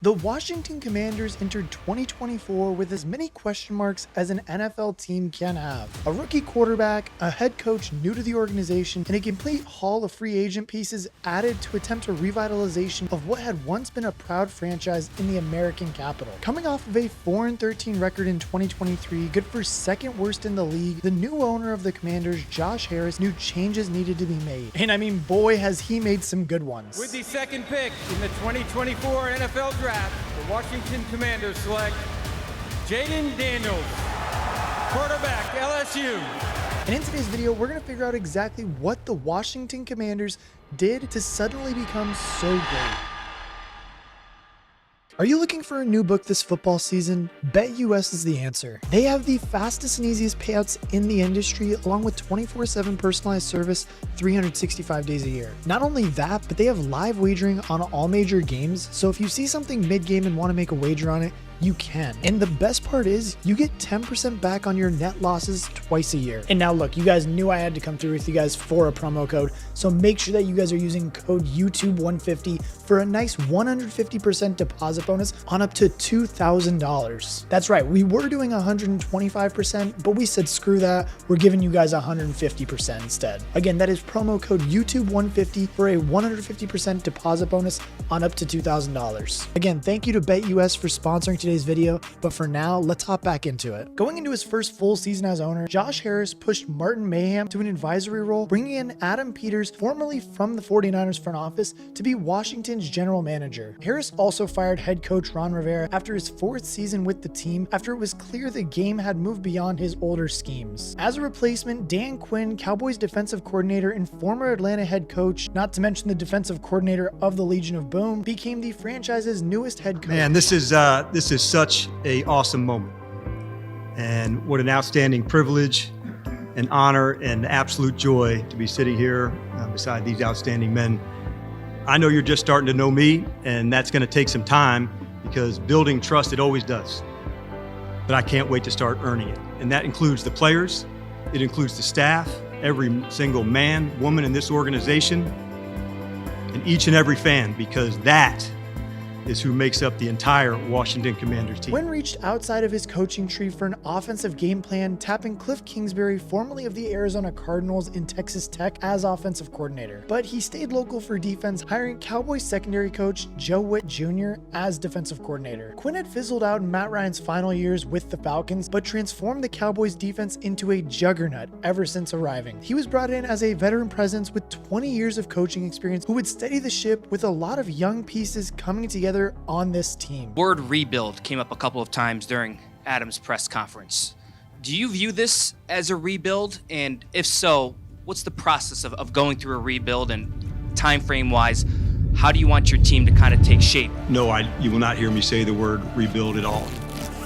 The Washington Commanders entered 2024 with as many question marks as an NFL team can have. A rookie quarterback, a head coach new to the organization, and a complete haul of free agent pieces added to attempt a revitalization of what had once been a proud franchise in the American capital. Coming off of a 4-13 record in 2023, good for second worst in the league, the new owner of the Commanders, Josh Harris, knew changes needed to be made. And I mean, boy, has he made some good ones. With the second pick in the 2024 NFL Draft, the Washington Commanders select Jayden Daniels, quarterback, LSU. And in today's video, we're going to figure out exactly what the Washington Commanders did to suddenly become so great. Are you looking for a new book this football season? BetUS is the answer. They have the fastest and easiest payouts in the industry, along with 24/7 personalized service, 365 days a year. Not only that, but they have live wagering on all major games, so if you see something mid-game and want to make a wager on it, you can. And the best part is you get 10% back on your net losses twice a year. And now look, you guys knew I had to come through with you guys for a promo code, so make sure that you guys are using code YouTube150 for a nice 150% deposit bonus on up to $2,000. That's right, we were doing 125%, but we said screw that, we're giving you guys 150% instead. Again, that is promo code YouTube150 for a 150% deposit bonus on up to $2,000. Again, thank you to BetUS for sponsoring today's video, but for now, let's hop back into it. Going into his first full season as owner, Josh Harris pushed Martin Mayhem to an advisory role, bringing in Adam Peters, formerly from the 49ers front office, to be Washington's general manager. Harris also fired head coach Ron Rivera after his fourth season with the team, after it was clear the game had moved beyond his older schemes. As a replacement, Dan Quinn, Cowboys defensive coordinator and former Atlanta head coach, not to mention the defensive coordinator of the Legion of Boom, became the franchise's newest head coach. Man, this is such an awesome moment, and what an outstanding privilege and honor and absolute joy to be sitting here beside these outstanding men. I know you're just starting to know me, and that's going to take some time because building trust, it always does. But I can't wait to start earning it, and that includes the players, it includes the staff, every single man, woman in this organization, and each and every fan, because that is who makes up the entire Washington Commanders team. Quinn reached outside of his coaching tree for an offensive game plan, tapping Cliff Kingsbury, formerly of the Arizona Cardinals and Texas Tech, as offensive coordinator. But he stayed local for defense, hiring Cowboys secondary coach Joe Witt Jr. as defensive coordinator. Quinn had fizzled out in Matt Ryan's final years with the Falcons, but transformed the Cowboys defense into a juggernaut ever since arriving. He was brought in as a veteran presence with 20 years of coaching experience who would steady the ship with a lot of young pieces coming together on this team. Word rebuild came up a couple of times during Adam's press conference. Do you view this as a rebuild? And if so, what's the process of going through a rebuild, and time frame wise, how do you want your team to kind of take shape? No, you will not hear me say the word rebuild at all.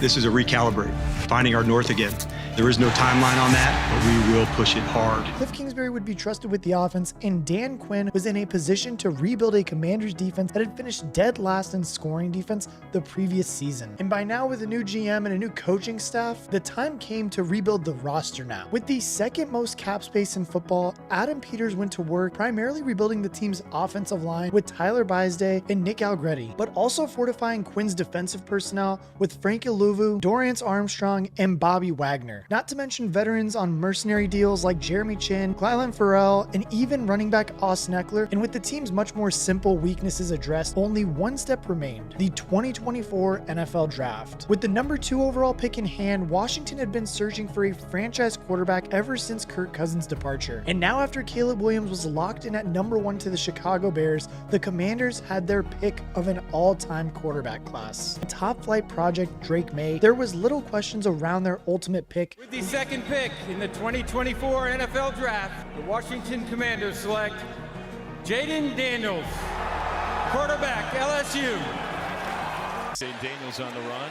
This is a recalibrate, finding our north again. There is no timeline on that, but we will push it hard. Cliff Kingsbury would be trusted with the offense, and Dan Quinn was in a position to rebuild a Commanders defense that had finished dead last in scoring defense the previous season. And by now, with a new GM and a new coaching staff, the time came to rebuild the roster now. With the second most cap space in football, Adam Peters went to work primarily rebuilding the team's offensive line with Tyler Baisday and Nick Algretti, but also fortifying Quinn's defensive personnel with Frank Iluvu, Dorrance Armstrong, and Bobby Wagner. Not to mention veterans on mercenary deals like Jeremy Chin, Clyland Farrell, and even running back Austin Eckler. And with the team's much more simple weaknesses addressed, only one step remained: the 2024 NFL Draft. With the number 2 overall pick in hand, Washington had been searching for a franchise quarterback ever since Kirk Cousins' departure. And now, after Caleb Williams was locked in at number 1 to the Chicago Bears, the Commanders had their pick of an all-time quarterback class. A top-flight project, Drake May, there was little questions around their ultimate pick. With the second pick in the 2024 NFL Draft, the Washington Commanders select Jayden Daniels, quarterback, LSU. Daniels on the run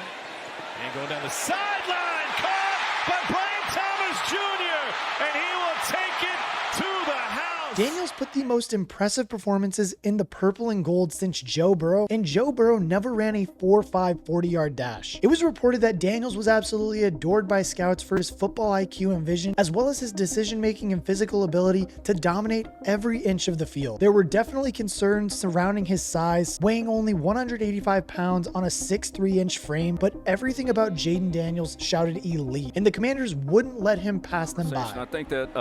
and going down the sideline, caught by Brian Thomas Jr., and he will take it to the house. Daniels put the most impressive performances in the purple and gold since Joe Burrow, and Joe Burrow never ran a 4.5 40-yard dash. It was reported that Daniels was absolutely adored by scouts for his football IQ and vision, as well as his decision-making and physical ability to dominate every inch of the field. There were definitely concerns surrounding his size, weighing only 185 pounds on a 6'3" frame, but everything about Jayden Daniels shouted elite, and the Commanders wouldn't let him pass them by. I think that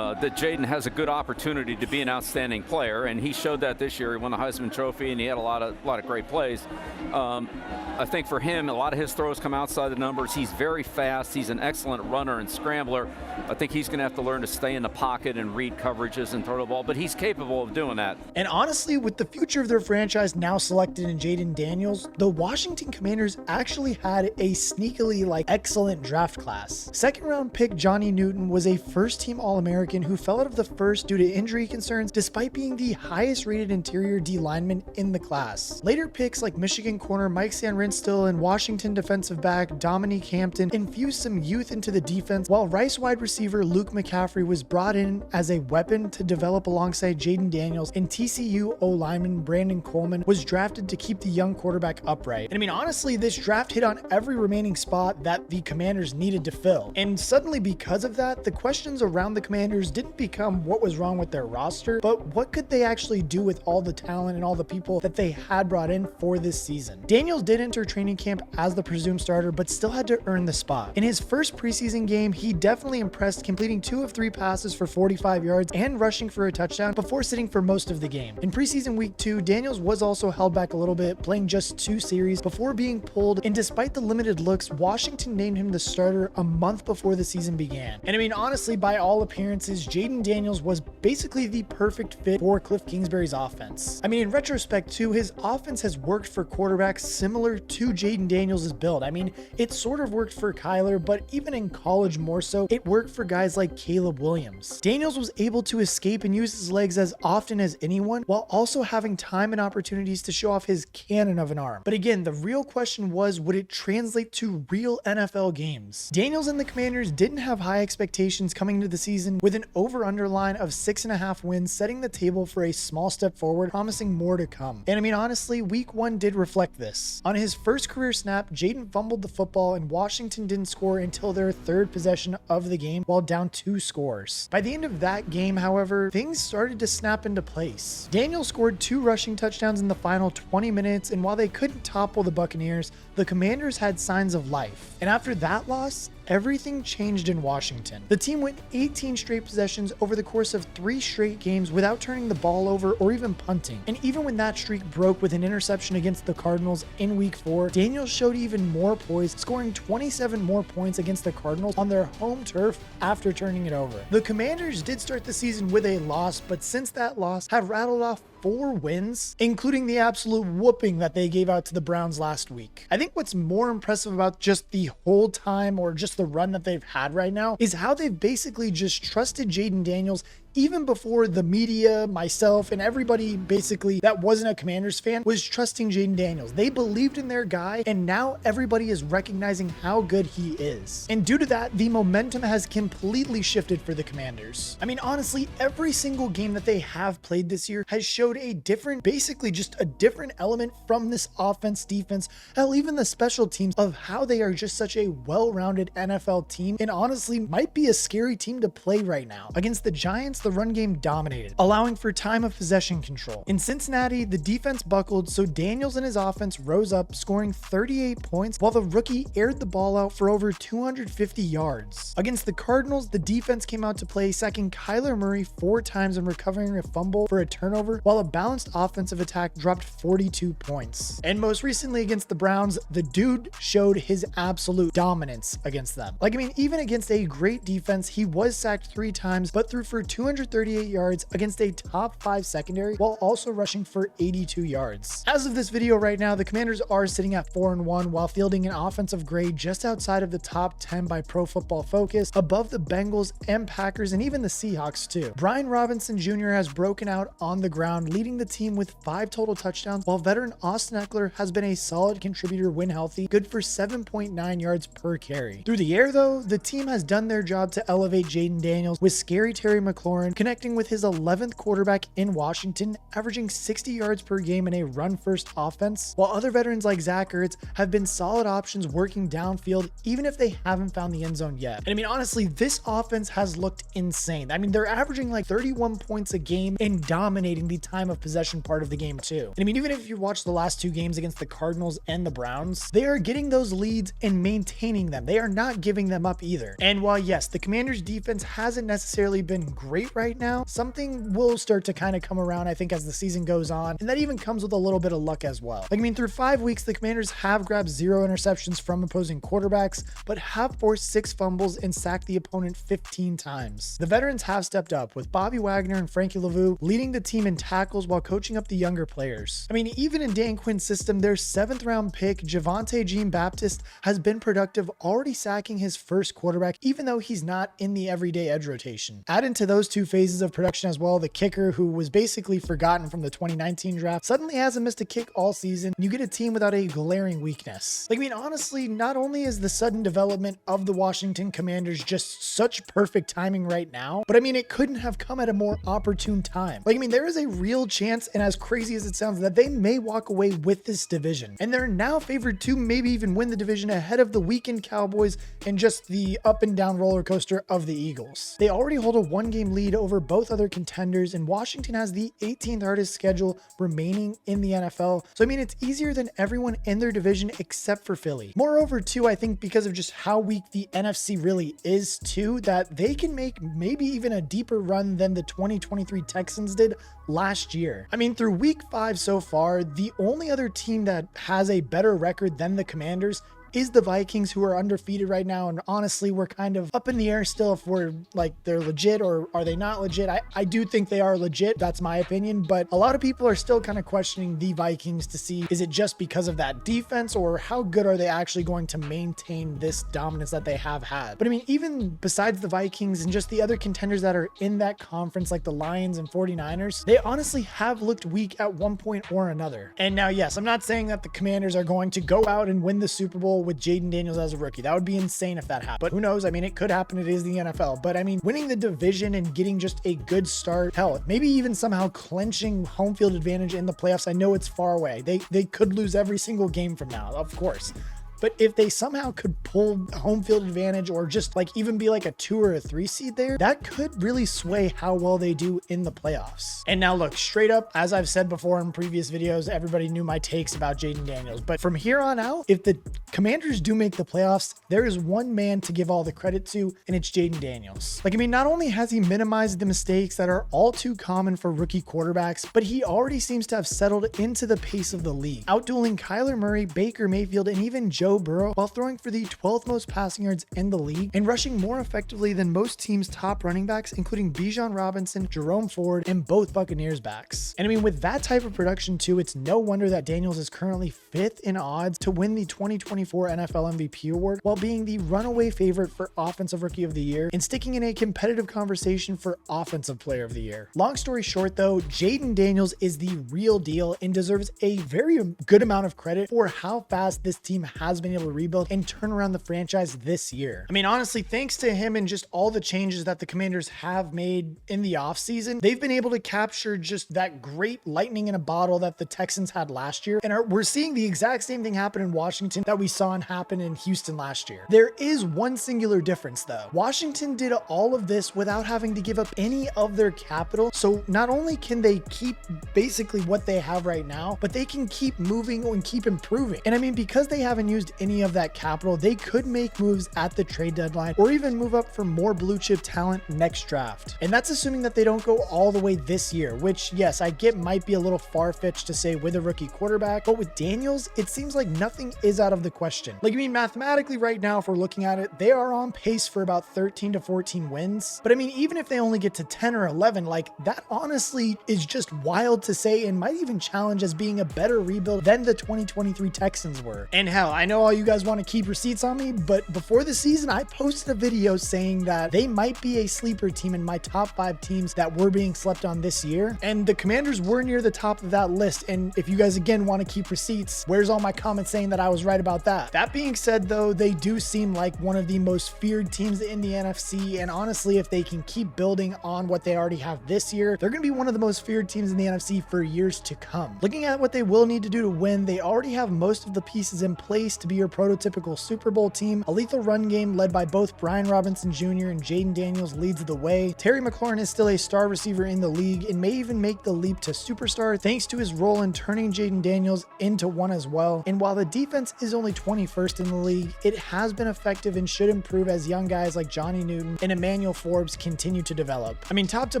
that Jayden has a good opportunity to be an outstanding player, and he showed that this year. He won the Heisman Trophy, and he had a lot of great plays. I think for him, a lot of his throws come outside the numbers. He's very fast. He's an excellent runner and scrambler. I think he's going to have to learn to stay in the pocket and read coverages and throw the ball, but he's capable of doing that. And honestly, with the future of their franchise now selected in Jayden Daniels, the Washington Commanders actually had a sneakily excellent draft class. Second-round pick Johnny Newton was a first-team All-American who fell out of the first due to injury concerns despite being the highest-rated interior D lineman in the class. Later picks like Michigan corner Mike Sanrinstill and Washington defensive back Dominique Hampton infused some youth into the defense, while Rice wide receiver Luke McCaffrey was brought in as a weapon to develop alongside Jayden Daniels, and TCU O-lineman Brandon Coleman was drafted to keep the young quarterback upright. And I mean, honestly, this draft hit on every remaining spot that the Commanders needed to fill. And suddenly, because of that, the questions around the Commanders didn't become what was wrong with their roster, but what could they actually do with all the talent and all the people that they had brought in for this season. Daniels did enter training camp as the presumed starter, but still had to earn the spot. In his first preseason game, he definitely impressed, completing 2 of 3 passes for 45 yards and rushing for a touchdown before sitting for most of the game. In preseason week 2, Daniels was also held back a little bit, playing just 2 series before being pulled, and despite the limited looks, Washington named him the starter a month before the season began. And I mean, honestly, by all appearances, Jayden Daniels was basically the perfect fit for Cliff Kingsbury's offense. I mean, in retrospect too, his offense has worked for quarterbacks similar to Jayden Daniels' build. I mean, it sort of worked for Kyler, but even in college more so, it worked for guys like Caleb Williams. Daniels was able to escape and use his legs as often as anyone, while also having time and opportunities to show off his cannon of an arm. But again, the real question was, would it translate to real NFL games? Daniels and the Commanders didn't have high expectations coming into the season, with an over-under line of 6.5 wins, setting the table for a small step forward, promising more to come. And I mean, honestly, week 1 did reflect this. On his first career snap, Jayden fumbled the football and Washington didn't score until their 3rd possession of the game while down 2 scores. By the end of that game, however, things started to snap into place. Daniels scored 2 rushing touchdowns in the final 20 minutes, and while they couldn't topple the Buccaneers, the Commanders had signs of life. And after that loss, everything changed in Washington. The team went 18 straight possessions over the course of 3 straight games without turning the ball over or even punting. And even when that streak broke with an interception against the Cardinals in week 4, Daniels showed even more poise, scoring 27 more points against the Cardinals on their home turf after turning it over. The Commanders did start the season with a loss, but since that loss have rattled off 4 wins, including the absolute whooping that they gave out to the Browns last week. I think what's more impressive about just the whole time, or just the run that they've had right now, is how they've basically just trusted Jayden Daniels even before the media, myself, and everybody basically that wasn't a Commanders fan was trusting Jayden Daniels. They believed in their guy, and now everybody is recognizing how good he is. And due to that, the momentum has completely shifted for the Commanders. I mean, honestly, every single game that they have played this year has showed a different, basically just a different element from this offense, defense, hell, even the special teams, of how they are just such a well-rounded NFL team, and honestly might be a scary team to play right now. Against the Giants, the run game dominated, allowing for time of possession control. In Cincinnati, the defense buckled, so Daniels and his offense rose up, scoring 38 points, while the rookie aired the ball out for over 250 yards. Against the Cardinals, the defense came out to play, sacking Kyler Murray 4 times and recovering a fumble for a turnover, while a balanced offensive attack dropped 42 points. And most recently against the Browns, the dude showed his absolute dominance against them. Like, I mean, even against a great defense, he was sacked 3 times, but threw for 238 yards against a top 5 secondary, while also rushing for 82 yards. As of this video right now, the Commanders are sitting at 4-1 while fielding an offensive grade just outside of the top 10 by Pro Football Focus, above the Bengals and Packers and even the Seahawks too. Brian Robinson Jr. has broken out on the ground, leading the team with 5 total touchdowns, while veteran Austin Eckler has been a solid contributor when healthy, good for 7.9 yards per carry. Through the air though, the team has done their job to elevate Jayden Daniels, with Scary Terry McLaurin Warren, connecting with his 11th quarterback in Washington, averaging 60 yards per game in a run-first offense, while other veterans like Zach Ertz have been solid options working downfield, even if they haven't found the end zone yet. And I mean, honestly, this offense has looked insane. I mean, they're averaging like 31 points a game and dominating the time of possession part of the game too. And I mean, even if you watch the last two games against the Cardinals and the Browns, they are getting those leads and maintaining them. They are not giving them up either. And while yes, the Commanders defense hasn't necessarily been great right now, something will start to kind of come around, I think, as the season goes on. And that even comes with a little bit of luck as well. Like, I mean, through 5 weeks, the Commanders have grabbed 0 interceptions from opposing quarterbacks, but have forced 6 fumbles and sacked the opponent 15 times. The veterans have stepped up, with Bobby Wagner and Frankie Lavu leading the team in tackles while coaching up the younger players. I mean, even in Dan Quinn's system, their 7th round pick, Javonte Jean-Baptiste, has been productive, already sacking his first quarterback, even though he's not in the everyday edge rotation. Add into those 2 phases of production as well, the kicker, who was basically forgotten from the 2019 draft, suddenly hasn't missed a kick all season. You get a team without a glaring weakness. Like, I mean, honestly, not only is the sudden development of the Washington Commanders just such perfect timing right now, but I mean, it couldn't have come at a more opportune time. Like, I mean, there is a real chance, and as crazy as it sounds, that they may walk away with this division. And they're now favored to maybe even win the division ahead of the weakened Cowboys and just the up and down roller coaster of the Eagles. They already hold a 1-game lead over both other contenders, and Washington has the 18th hardest schedule remaining in the NFL. So I mean, it's easier than everyone in their division except for Philly. Moreover, too, I think because of just how weak the NFC really is too, that they can make maybe even a deeper run than the 2023 Texans did last year. I mean, through week 5 so far, the only other team that has a better record than the Commanders is the Vikings, who are undefeated right now. And honestly, we're kind of up in the air still if we're like, they're legit or are they not legit. I do think they are legit. That's my opinion. But a lot of people are still kind of questioning the Vikings to see, is it just because of that defense, or how good are they actually going to maintain this dominance that they have had? But I mean, even besides the Vikings and just the other contenders that are in that conference, like the Lions and 49ers, they honestly have looked weak at one point or another. And now, yes, I'm not saying that the Commanders are going to go out and win the Super Bowl with Jayden Daniels as a rookie. That would be insane if that happened. But who knows? I mean, it could happen. It is the NFL. But I mean, winning the division and getting just a good start, hell, maybe even somehow clinching home field advantage in the playoffs. I know it's far away. They could lose every single game from now, of course. But if they somehow could pull home field advantage, or just like even be like a 2 or a 3 seed there, that could really sway how well they do in the playoffs. And now look, straight up, as I've said before in previous videos, everybody knew my takes about Jayden Daniels. But from here on out, if the Commanders do make the playoffs, there is one man to give all the credit to, and it's Jayden Daniels. Like, I mean, not only has he minimized the mistakes that are all too common for rookie quarterbacks, but he already seems to have settled into the pace of the league, outdueling Kyler Murray, Baker Mayfield, and even Joe Burrow, while throwing for the 12th most passing yards in the league and rushing more effectively than most teams' top running backs, including Bijan Robinson, Jerome Ford, and both Buccaneers backs. And I mean, with that type of production too, it's no wonder that Daniels is currently 5th in odds to win the 2024 NFL MVP award, while being the runaway favorite for Offensive Rookie of the Year and sticking in a competitive conversation for Offensive Player of the Year. Long story short though, Jayden Daniels is the real deal and deserves a very good amount of credit for how fast this team has been able to rebuild and turn around the franchise this year. I mean, honestly, thanks to him and just all the changes that the Commanders have made in the offseason, they've been able to capture just that great lightning in a bottle that the Texans had last year. And we're seeing the exact same thing happen in Washington that we saw happen in Houston last year. There is one singular difference though. Washington did all of this without having to give up any of their capital. So not only can they keep basically what they have right now, but they can keep moving and keep improving. And I mean, because they haven't used any of that capital, they could make moves at the trade deadline or even move up for more blue chip talent next draft. And that's assuming that they don't go all the way this year, which yes, I get might be a little far-fetched to say with a rookie quarterback, but with Daniels, it seems like nothing is out of the question. Like, I mean, mathematically right now, if we're looking at it, they are on pace for about 13 to 14 wins. But I mean, even if they only get to 10 or 11, like that honestly is just wild to say and might even challenge as being a better rebuild than the 2023 Texans were. And hell, I know know all you guys want to keep receipts on me, but before the season, I posted a video saying that they might be a sleeper team in my top 5 teams that were being slept on this year. And the Commanders were near the top of that list. And if you guys again want to keep receipts, where's all my comments saying that I was right about that? That being said, though, they do seem like one of the most feared teams in the NFC. And honestly, if they can keep building on what they already have this year, they're going to be one of the most feared teams in the NFC for years to come. Looking at what they will need to do to win, they already have most of the pieces in place to be your prototypical Super Bowl team. A lethal run game led by both Brian Robinson Jr. and Jayden Daniels leads the way. Terry McLaurin is still a star receiver in the league and may even make the leap to superstar thanks to his role in turning Jayden Daniels into one as well. And while the defense is only 21st in the league, it has been effective and should improve as young guys like Johnny Newton and Emmanuel Forbes continue to develop. I mean, top to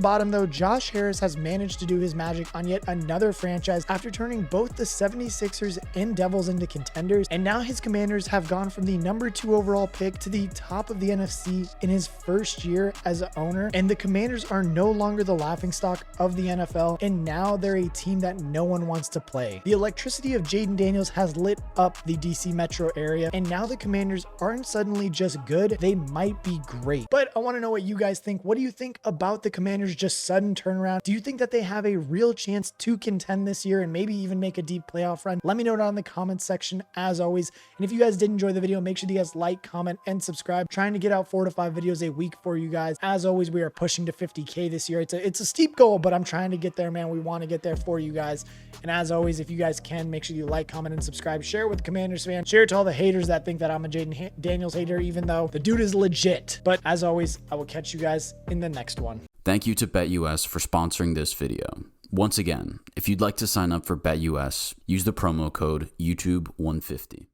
bottom though, Josh Harris has managed to do his magic on yet another franchise after turning both the 76ers and Devils into contenders, and now his Commanders have gone from the number 2 overall pick to the top of the NFC in his first year as an owner, and the Commanders are no longer the laughingstock of the NFL, and now they're a team that no one wants to play. The electricity of Jayden Daniels has lit up the DC metro area, and now the Commanders aren't suddenly just good, they might be great. But I want to know what you guys think. What do you think about the Commanders' just sudden turnaround? Do you think that they have a real chance to contend this year and maybe even make a deep playoff run? Let me know down in the comments section as always. And if you guys did enjoy the video, make sure you guys like, comment, and subscribe. Trying to get out 4 to 5 videos a week for you guys. As always, we are pushing to 50K this year. It's a steep goal, but I'm trying to get there, man. We want to get there for you guys. And as always, if you guys can, make sure you like, comment, and subscribe. Share it with Commanders fans. Share it to all the haters that think that I'm a Jayden Daniels hater, even though the dude is legit. But as always, I will catch you guys in the next one. Thank you to BetUS for sponsoring this video. Once again, if you'd like to sign up for BetUS, use the promo code YouTube150.